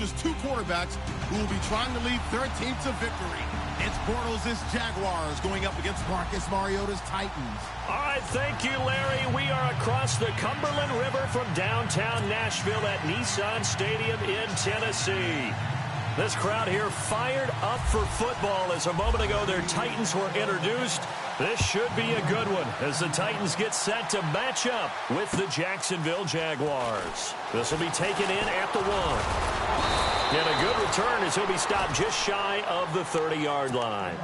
features two quarterbacks who will be trying to lead their team to victory. It's Bortles' Jaguars going up against Marcus Mariota's Titans. All right, thank you, Larry. We are across the Cumberland River from downtown Nashville at Nissan Stadium in Tennessee. This crowd here fired up for football as a moment ago their Titans were introduced. This should be a good one as the Titans get set to match up with the Jacksonville Jaguars. This will be taken in at the 1. And a good return as he'll be stopped just shy of the 30-yard line.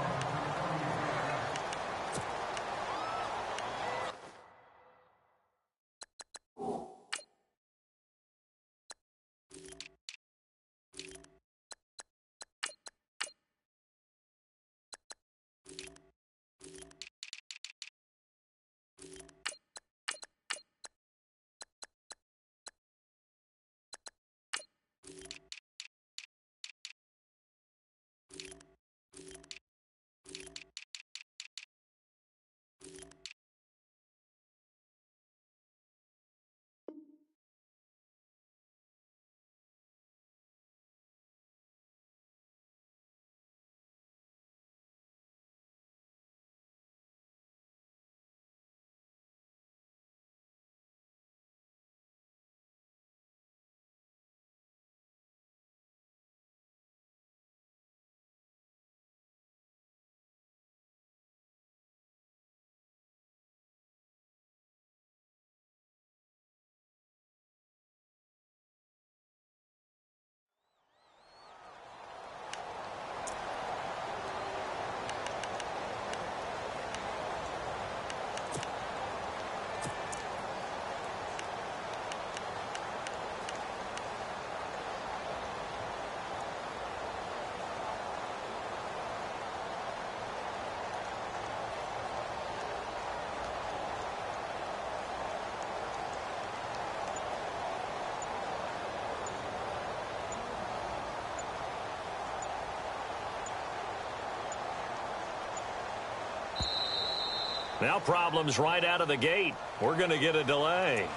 Now problems right out of the gate. We're going to get a delay.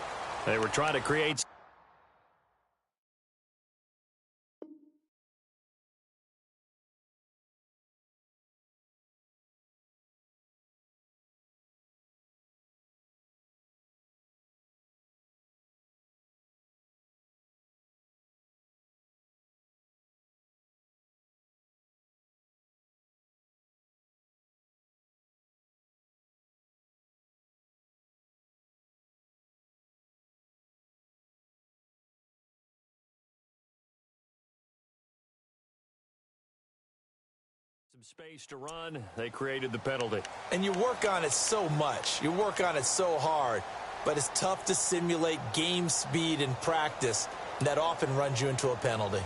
They were trying to create... some space to run. They created the penalty. And you work on it so much. You work on it so hard. But it's tough to simulate game speed in practice. And that often runs you into a penalty.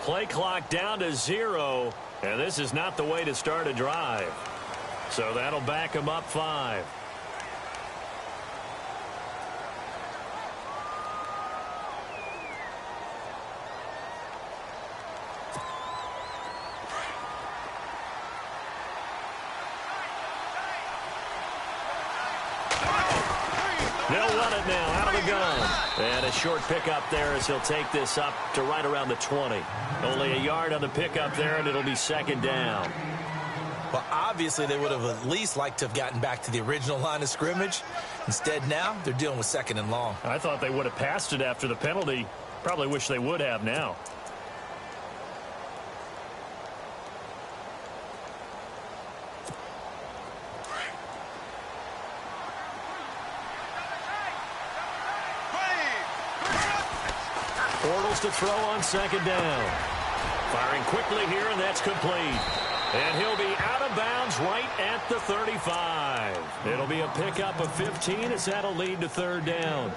Play clock down to 0, and this is not the way to start a drive. So that'll back him up 5. They'll run it now out of the gun. And a short pickup there as he'll take this up to right around the 20. Only a yard on the pickup there, and it'll be second down. Well, obviously they would have at least liked to have gotten back to the original line of scrimmage. Instead now, they're dealing with second and long. I thought they would have passed it after the penalty. Probably wish they would have now. Bortles to throw on second down. Firing quickly here, and that's complete. And he'll be out of bounds right at the 35. It'll be a pickup of 15 as that'll lead to third down.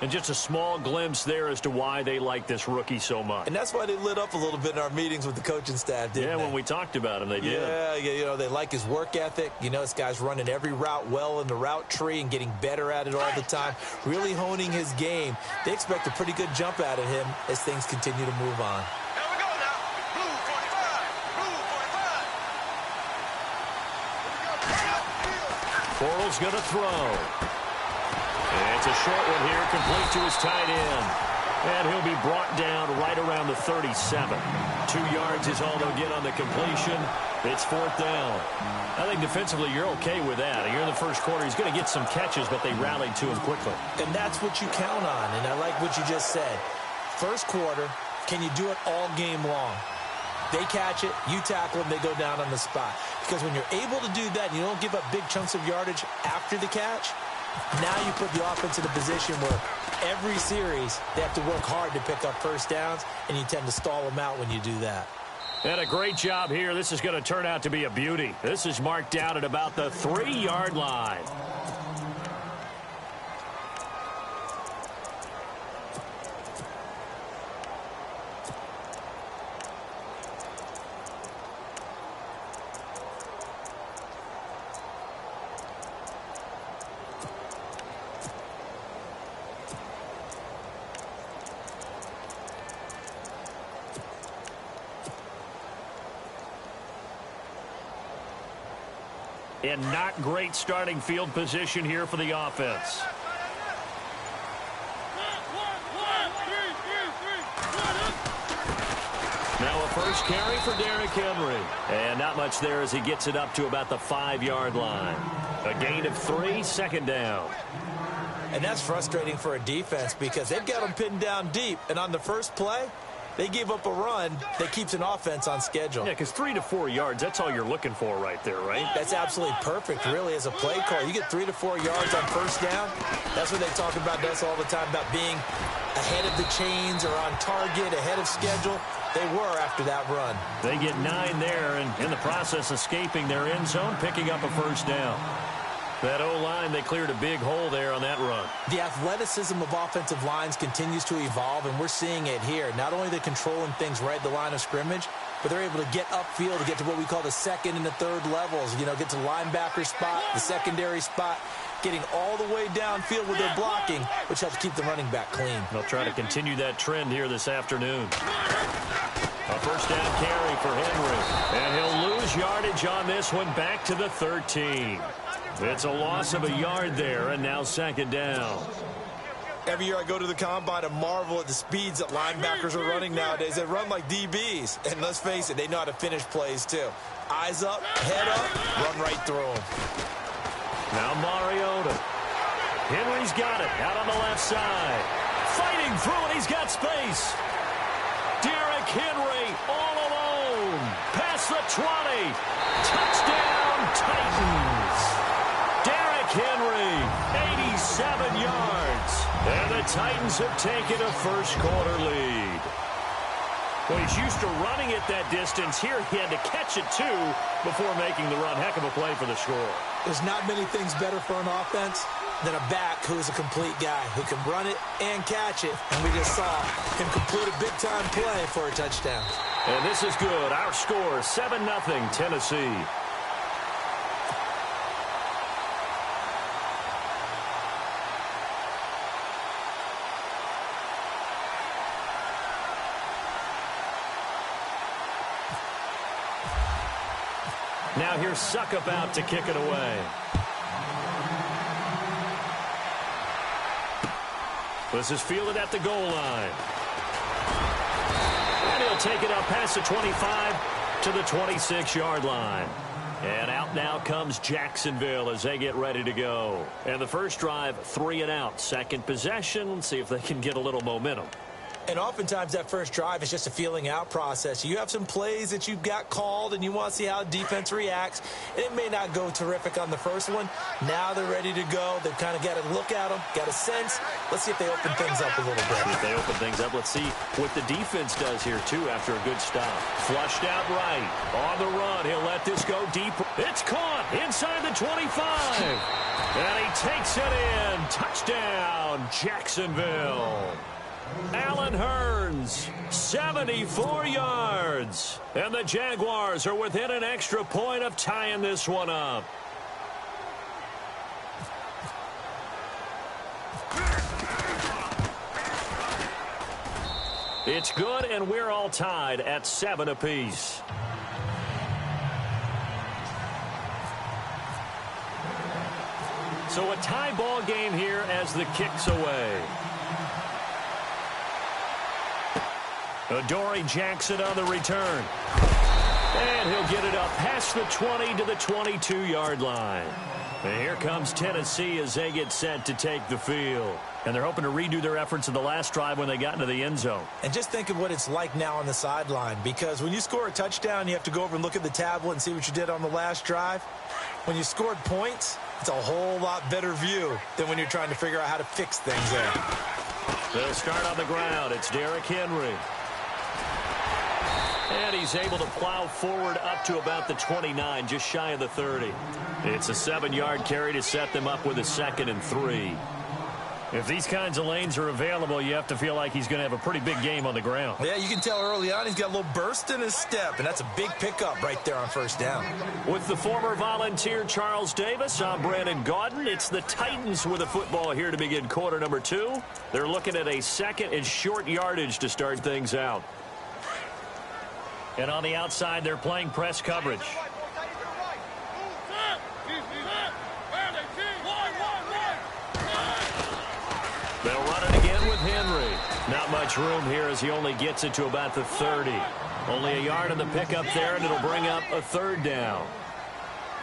And just a small glimpse there as to why they like this rookie so much. And that's why they lit up a little bit in our meetings with the coaching staff, didn't they? Yeah, when we talked about him, they did. Yeah, you know, they like his work ethic. You know, this guy's running every route well in the route tree and getting better at it all the time, really honing his game. They expect a pretty good jump out of him as things continue to move on. Here we go now. Blue 45. Blue 45. Bortles going to throw. It's a short one here, complete to his tight end. And he'll be brought down right around the 37. 2 yards is all they'll get on the completion. It's 4th down. I think defensively you're okay with that. You're in the first quarter. He's going to get some catches, but they rallied to him quickly. And that's what you count on, and I like what you just said. First quarter, can you do it all game long? They catch it, you tackle them, they go down on the spot. Because when you're able to do that and you don't give up big chunks of yardage after the catch, now you put the offense in a position where every series they have to work hard to pick up first downs, and you tend to stall them out when you do that. And a great job here. This is going to turn out to be a beauty. This is marked down at about the 3-yard line. And not great starting field position here for the offense. Now a first carry for Derrick Henry. And not much there as he gets it up to about the 5-yard line. A gain of 3, 2nd down. And that's frustrating for a defense because they've got them pinned down deep. And on the first play, they gave up a run that keeps an offense on schedule. Yeah, because 3 to 4 yards, that's all you're looking for right there, right? That's absolutely perfect, really, as a play call. You get 3 to 4 yards on first down. That's what they talk about us all the time, about being ahead of the chains or on target, ahead of schedule. They were after that run. They get 9 there, and in the process, escaping their end zone, picking up a first down. That O-line, they cleared a big hole there on that run. The athleticism of offensive lines continues to evolve, and we're seeing it here. Not only are they controlling things right at the line of scrimmage, but they're able to get upfield to get to what we call the 2nd and the 3rd levels. You know, get to the linebacker spot, the secondary spot, getting all the way downfield with their blocking, which helps keep the running back clean. They'll try to continue that trend here this afternoon. A first down carry for Henry. And he'll lose yardage on this one, back to the 13. It's a loss of a yard there, and now 2nd down. Every year I go to the combine and marvel at the speeds that linebackers are running nowadays. They run like DBs. And let's face it, they know how to finish plays too. Eyes up, head up, run right through them. Now Mariota. Henry's got it out on the left side. Fighting through it, he's got space. Derrick Henry all alone. Past the 20. Touchdown, Titans. Derrick Henry, 87 yards. And the Titans have taken a first quarter lead. Well, he's used to running it that distance. Here he had to catch it, too, before making the run. Heck of a play for the score. There's not many things better for an offense than a back who is a complete guy who can run it and catch it. And we just saw him complete a big-time play for a touchdown. And this is good. Our score, 7-0, Tennessee. Now here's Suckup out to kick it away. This is fielded at the goal line. And he'll take it up past the 25 to the 26-yard line. And out now comes Jacksonville as they get ready to go. And the first drive, 3 and out. Second possession. Let's see if they can get a little momentum. And oftentimes that first drive is just a feeling out process. You have some plays that you've got called and you want to see how defense reacts. And it may not go terrific on the first one. Now they're ready to go. They've kind of got to look at them, got a sense. Let's see if they open things up a little bit. If they open things up, let's see what the defense does here, too, after a good stop. Flushed out right. On the run, he'll let this go deep. It's caught inside the 25. And he takes it in. Touchdown, Jacksonville. Allen Hurns, 74 yards. And the Jaguars are within an extra point of tying this one up. It's good, and we're all tied at 7 apiece. So a tie ball game here as the kick's away. Adoree Jackson on the return. And he'll get it up past the 20 to the 22-yard line. And here comes Tennessee as they get set to take the field. And they're hoping to redo their efforts in the last drive when they got into the end zone. And just think of what it's like now on the sideline, because when you score a touchdown, you have to go over and look at the tablet and see what you did on the last drive. When you scored points, it's a whole lot better view than when you're trying to figure out how to fix things there. They'll start on the ground. It's Derrick Henry. And he's able to plow forward up to about the 29, just shy of the 30. It's a 7-yard carry to set them up with a 2nd and 3. If these kinds of lanes are available, you have to feel like he's going to have a pretty big game on the ground. Yeah, you can tell early on he's got a little burst in his step, and that's a big pickup right there on first down. With the former Volunteer Charles Davis, I'm Brandon Gaudin. It's the Titans with a football here to begin quarter number 2. They're looking at a 2nd and short yardage to start things out. And on the outside, they're playing press coverage. They'll run it again with Henry. Not much room here as he only gets it to about the 30. Only a yard on the pickup there, and it'll bring up a 3rd down.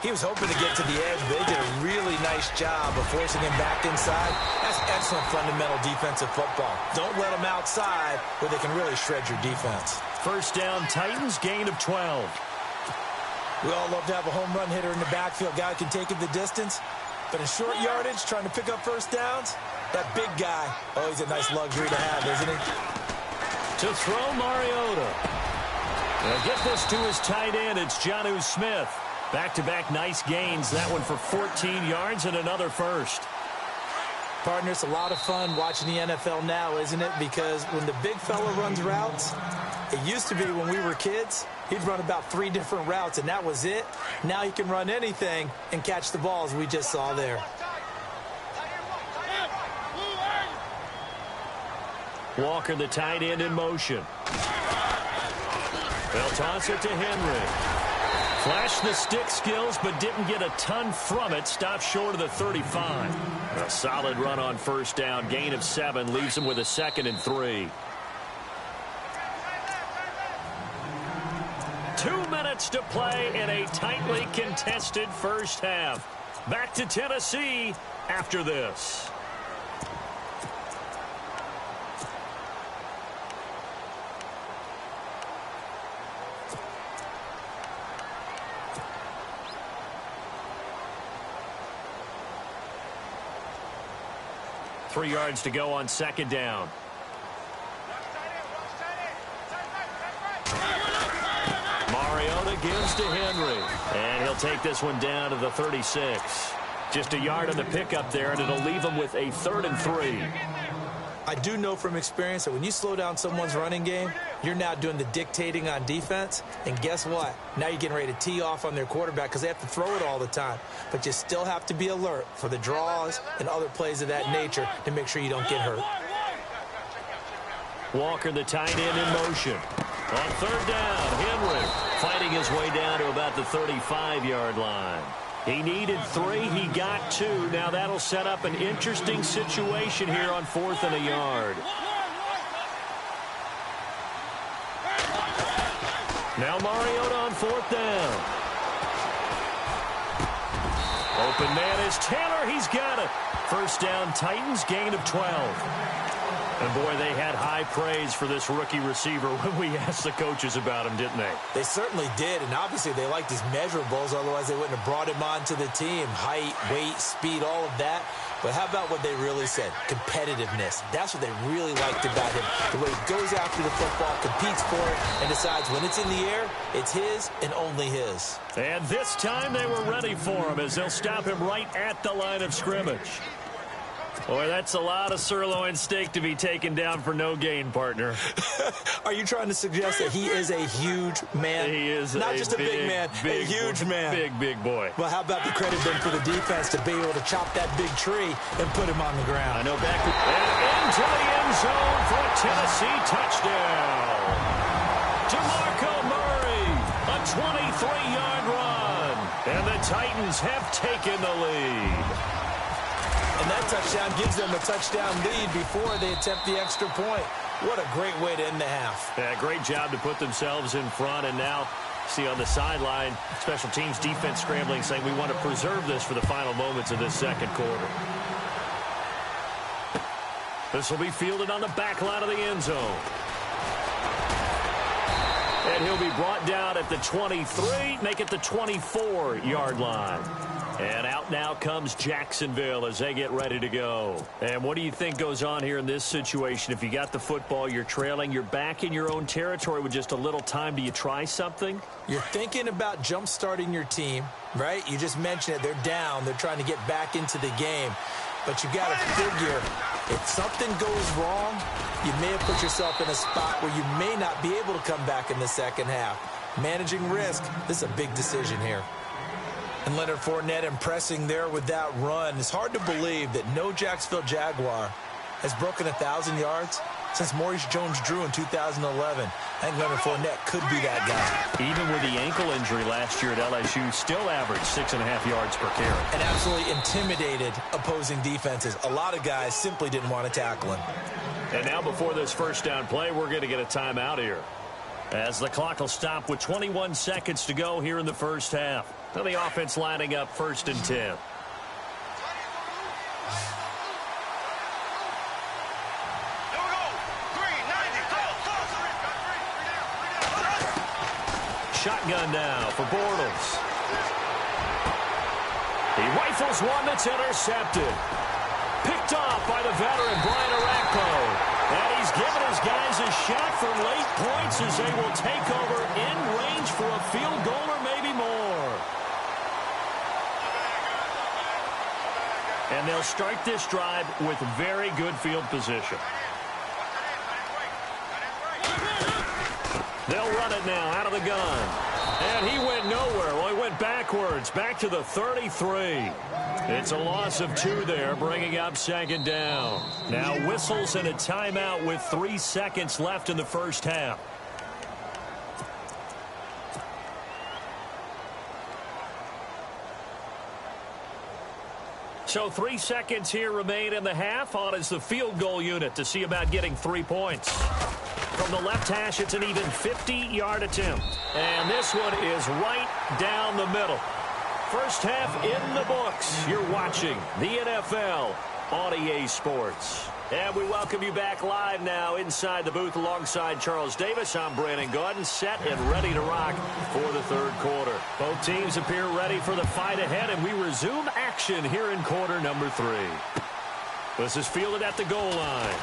He was hoping to get to the edge, but they did a really nice job of forcing him back inside. That's excellent fundamental defensive football. Don't let them outside where they can really shred your defense. First down, Titans, gain of 12. We all love to have a home run hitter in the backfield. Guy can take it the distance. But in short yardage, trying to pick up first downs, that big guy, oh, he's a nice luxury to have, isn't he? To throw Mariota. Now get this to his tight end. It's Jonnu Smith. Back-to-back nice gains. That one for 14 yards and another first. Partner, it's a lot of fun watching the NFL now, isn't it? Because when the big fella runs routes, it used to be when we were kids, he'd run about 3 different routes, and that was it. Now he can run anything and catch the balls we just saw there. Walker, the tight end, in motion. They'll toss it to Henry. Flashed the stick skills, but didn't get a ton from it. Stopped short of the 35. A solid run on first down. Gain of 7 leaves him with a 2nd and 3. 2 minutes to play in a tightly contested first half. Back to Tennessee after this. Three yards to go on second down. Mariota gives to Henry. And he'll take this one down to the 36. Just a yard on the pickup there, and it'll leave him with a 3rd and 3. I do know from experience that when you slow down someone's running game, you're now doing the dictating on defense. And guess what? Now you're getting ready to tee off on their quarterback because they have to throw it all the time. But you still have to be alert for the draws and other plays of that nature to make sure you don't get hurt. Walker, the tight end, in motion. On third down, Henry fighting his way down to about the 35-yard line. He needed 3. He got 2. Now that'll set up an interesting situation here on 4th and a yard. Now Mariota on 4th down. Open man is Taylor. He's got it. First down, Titans, gain of 12. And, boy, they had high praise for this rookie receiver when we asked the coaches about him, didn't they? They certainly did, and obviously they liked his measurables, otherwise they wouldn't have brought him onto the team. Height, weight, speed, all of that. But how about what they really said? Competitiveness. That's what they really liked about him. The way he goes after the football, competes for it, and decides when it's in the air, it's his and only his. And this time they were ready for him as they'll stop him right at the line of scrimmage. Boy, that's a lot of sirloin steak to be taken down for no gain, partner. Are you trying to suggest that he is a huge man? He is not just a big man, a huge man. Big boy. Well, how about the credit then for the defense to be able to chop that big tree and put him on the ground? I know back and into the end zone for a Tennessee touchdown. DeMarco Murray, a 23-yard run. And the Titans have taken the lead. And that touchdown gives them a touchdown lead before they attempt the extra point. What a great way to end the half. Yeah, great job to put themselves in front. And now, see on the sideline, special teams defense scrambling, saying we want to preserve this for the final moments of this second quarter. This will be fielded on the back line of the end zone. And he'll be brought down at the 23, make it the 24-yard line. And out now comes Jacksonville as they get ready to go. And what do you think goes on here in this situation? If you got the football, you're trailing, you're back in your own territory with just a little time. Do you try something? You're thinking about jump-starting your team, right? You just mentioned it. They're down. They're trying to get back into the game. But you got to figure, if something goes wrong, you may have put yourself in a spot where you may not be able to come back in the second half. Managing risk, this is a big decision here. And Leonard Fournette impressing there with that run. It's hard to believe that no Jacksonville Jaguar has broken 1,000 yards since Maurice Jones-Drew in 2011. I think Leonard Fournette could be that guy. Even with the ankle injury last year at LSU, still averaged 6.5 yards per carry. And absolutely intimidated opposing defenses. A lot of guys simply didn't want to tackle him. And now before this first down play, we're going to get a timeout here, as the clock will stop with 21 seconds to go here in the first half. Now the offense lining up 1st and 10. Here we go. 390. Go. Shotgun now for Bortles. He rifles one that's intercepted. Picked off by the veteran Brian Orakpo. And he's given his guys a shot for late points as they will take over in range for a field goal or maybe more. And they'll start this drive with very good field position. They'll run it now out of the gun. And he went nowhere. Well, he went backwards, back to the 33. It's a loss of 2 there, bringing up 2nd down. Now whistles and a timeout with 3 seconds left in the first half. So 3 seconds here remain in the half. On is the field goal unit to see about getting 3 points. From the left hash, it's an even 50-yard attempt. And this one is right down the middle. First half in the books. You're watching the NFL on EA Sports. And we welcome you back live now inside the booth alongside Charles Davis. I'm Brandon Gaudin, set and ready to rock for the third quarter. Both teams appear ready for the fight ahead, and we resume action here in quarter number 3. This is fielded at the goal line.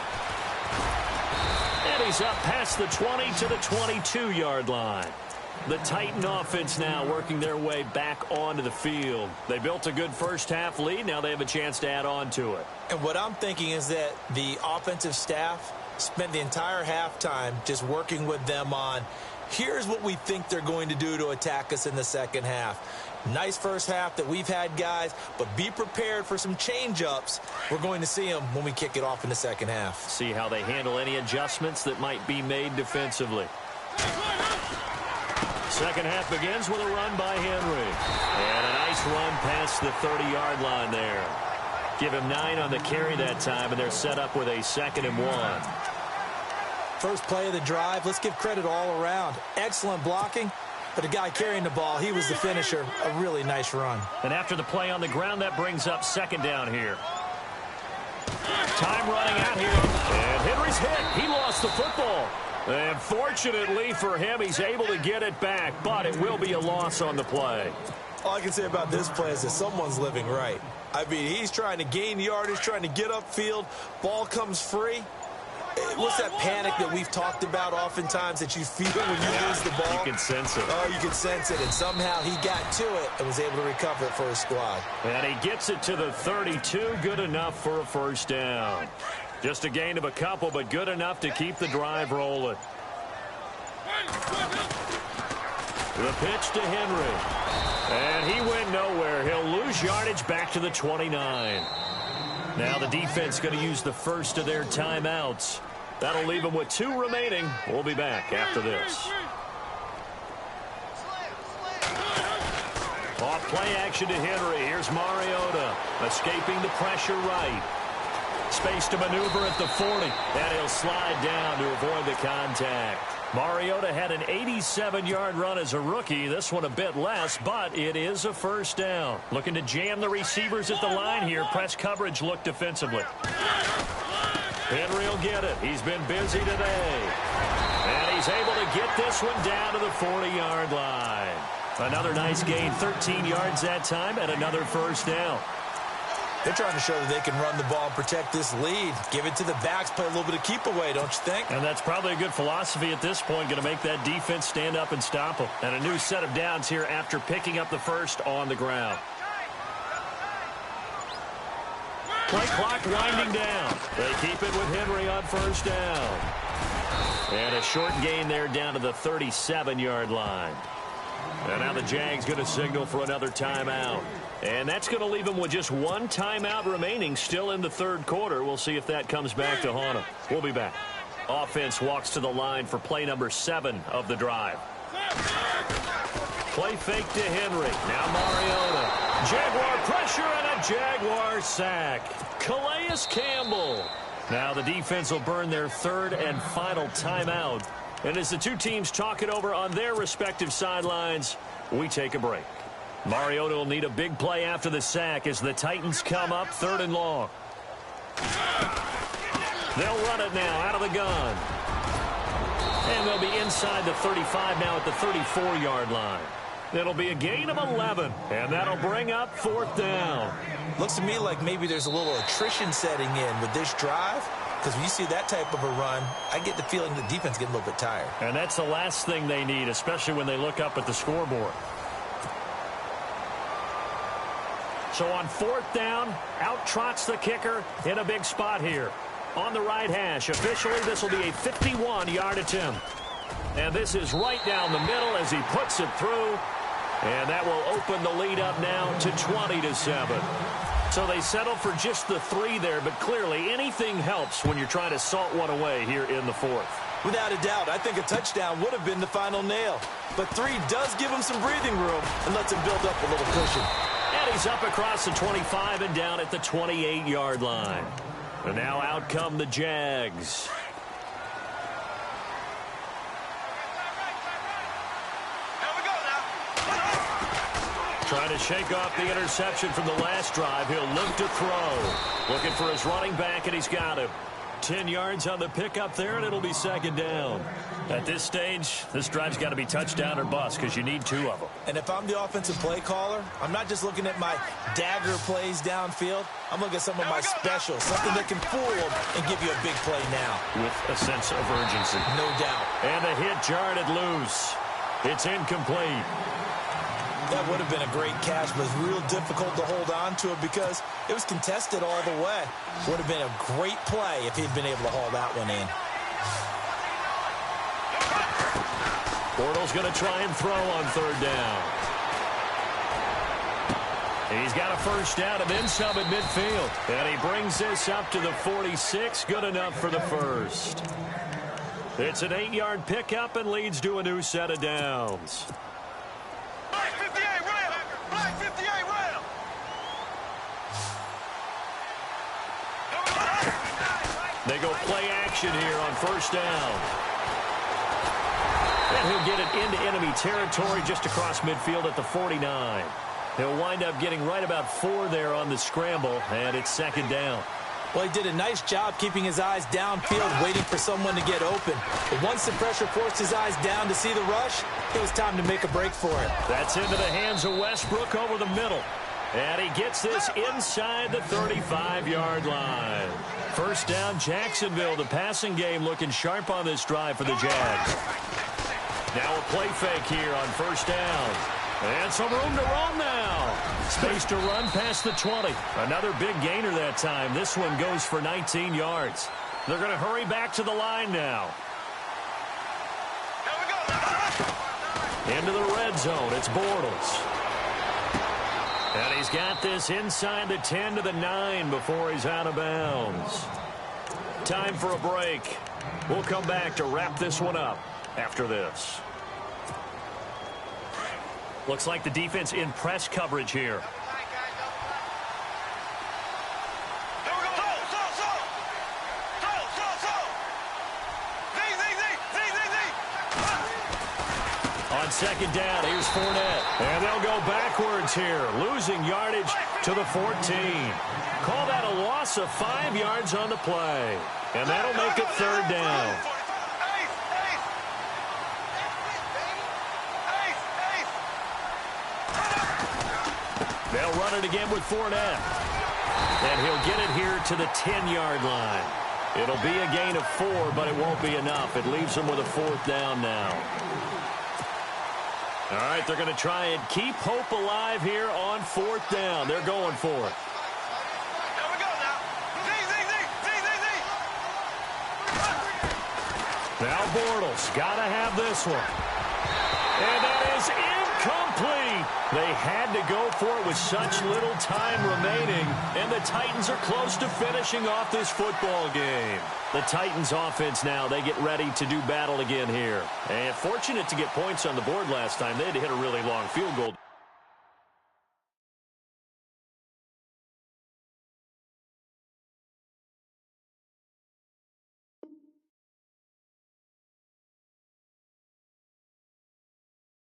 And he's up past the 20 to the 22-yard line. The Titan offense now working their way back onto the field. They built a good first half lead. Now they have a chance to add on to it. And what I'm thinking is that the offensive staff spent the entire halftime just working with them on, here's what we think they're going to do to attack us in the second half. Nice first half that we've had, guys, but be prepared for some change-ups. We're going to see them when we kick it off in the second half. See how they handle any adjustments that might be made defensively. Second half begins with a run by Henry. And a nice run past the 30-yard line there. Give him 9 on the carry that time, and they're set up with a 2nd and 1. First play of the drive, let's give credit all around. Excellent blocking, but the guy carrying the ball, he was the finisher. A really nice run. And after the play on the ground, that brings up 2nd down here. Time running out here. And Henry's hit. He lost the football. And fortunately for him, he's able to get it back, but it will be a loss on the play. All I can say about this play is that someone's living right. I mean, he's trying to gain yardage, trying to get upfield. Ball comes free. What's that panic that we've talked about oftentimes that you feel when you lose the ball? You can sense it. Oh, you can sense it. And somehow he got to it and was able to recover it for his squad. And he gets it to the 32. Good enough for a first down. Just a gain of a couple, but good enough to keep the drive rolling. The pitch to Henry. And he went nowhere. He'll lose yardage back to the 29. Now the defense going to use the first of their timeouts. That'll leave them with 2 remaining. We'll be back after this. Off play action to Henry. Here's Mariota escaping the pressure right. Space to maneuver at the 40. And he'll slide down to avoid the contact. Mariota had an 87-yard run as a rookie. This one a bit less, but it is a first down. Looking to jam the receivers at the line here. Press coverage look defensively. Henry will get it. He's been busy today. And he's able to get this one down to the 40-yard line. Another nice gain, 13 yards that time, and another first down. They're trying to show that they can run the ball and protect this lead. Give it to the backs, play a little bit of keep away, don't you think? And that's probably a good philosophy at this point, going to make that defense stand up and stop them. And a new set of downs here after picking up the first on the ground. Play clock winding down. They keep it with Henry on first down. And a short gain there down to the 37-yard line. And now the Jags going to signal for another timeout. And that's going to leave them with just 1 timeout remaining still in the third quarter. We'll see if that comes back to haunt them. We'll be back. Offense walks to the line for play number 7 of the drive. Play fake to Henry. Now Mariota. Jaguar pressure and a Jaguar sack. Calais Campbell. Now the defense will burn their third and final timeout. And as the two teams talk it over on their respective sidelines, we take a break. Mariota will need a big play after the sack as the Titans come up 3rd and long. They'll run it now out of the gun. And they'll be inside the 35 now at the 34-yard line. It'll be a gain of 11, and that'll bring up 4th down. Looks to me like maybe there's a little attrition setting in with this drive. Because when you see that type of a run, I get the feeling the defense getting a little bit tired. And that's the last thing they need, especially when they look up at the scoreboard. So on 4th down, out trots the kicker in a big spot here. On the right hash, officially this will be a 51-yard attempt. And this is right down the middle as he puts it through. And that will open the lead up now to 20-7. So they settle for just the 3 there, but clearly anything helps when you're trying to salt one away here in the 4th. Without a doubt, I think a touchdown would have been the final nail. But 3 does give him some breathing room and lets him build up a little cushion. And he's up across the 25 and down at the 28-yard line. And now out come the Jags. Trying to shake off the interception from the last drive. He'll look to throw. Looking for his running back, and he's got him. 10 yards on the pickup there, and it'll be 2nd down. At this stage, this drive's got to be touchdown or bust because you need 2 of them. And if I'm the offensive play caller, I'm not just looking at my dagger plays downfield. I'm looking at some of my specials, something that can fool them and give you a big play now. With a sense of urgency. No doubt. And the hit jarred it loose. It's incomplete. That would have been a great catch, but it's real difficult to hold on to it because it was contested all the way. Would have been a great play if he'd been able to haul that one in. Bortles going to try and throw on 3rd down. He's got a first down and then some at midfield. And he brings this up to the 46. Good enough for the first. It's an 8-yard pickup and leads to a new set of downs. They go play action here on 1st down. And he'll get it into enemy territory just across midfield at the 49. He'll wind up getting right about 4 there on the scramble, and it's 2nd down. Well, he did a nice job keeping his eyes downfield, waiting for someone to get open. But once the pressure forced his eyes down to see the rush, it was time to make a break for it. That's into the hands of Westbrook over the middle. And he gets this inside the 35-yard line. First down, Jacksonville. The passing game looking sharp on this drive for the Jags. Now a play fake here on first down. And some room to roam now. Space to run past the 20. Another big gainer that time. This one goes for 19 yards. They're going to hurry back to the line now. Into the red zone. It's Bortles. And he's got this inside the 10 to the 9 before he's out of bounds. Time for a break. We'll come back to wrap this one up after this. Looks like the defense in press coverage here. On second down, here's Fournette. And they'll go backwards here, losing yardage to the 14. Call that a loss of 5 yards on the play. And that'll make it third down. They'll run it again with Fournette. And he'll get it here to the 10-yard line. It'll be a gain of 4, but it won't be enough. It leaves them with a fourth down now. All right, they're going to try and keep hope alive here on fourth down. They're going for it. Here we go now. Now Bortles got to have this one. And that is incomplete. They had to go for it with such little time remaining. And the Titans are close to finishing off this football game. The Titans offense now, they get ready to do battle again here. And fortunate to get points on the board last time. They had to hit a really long field goal.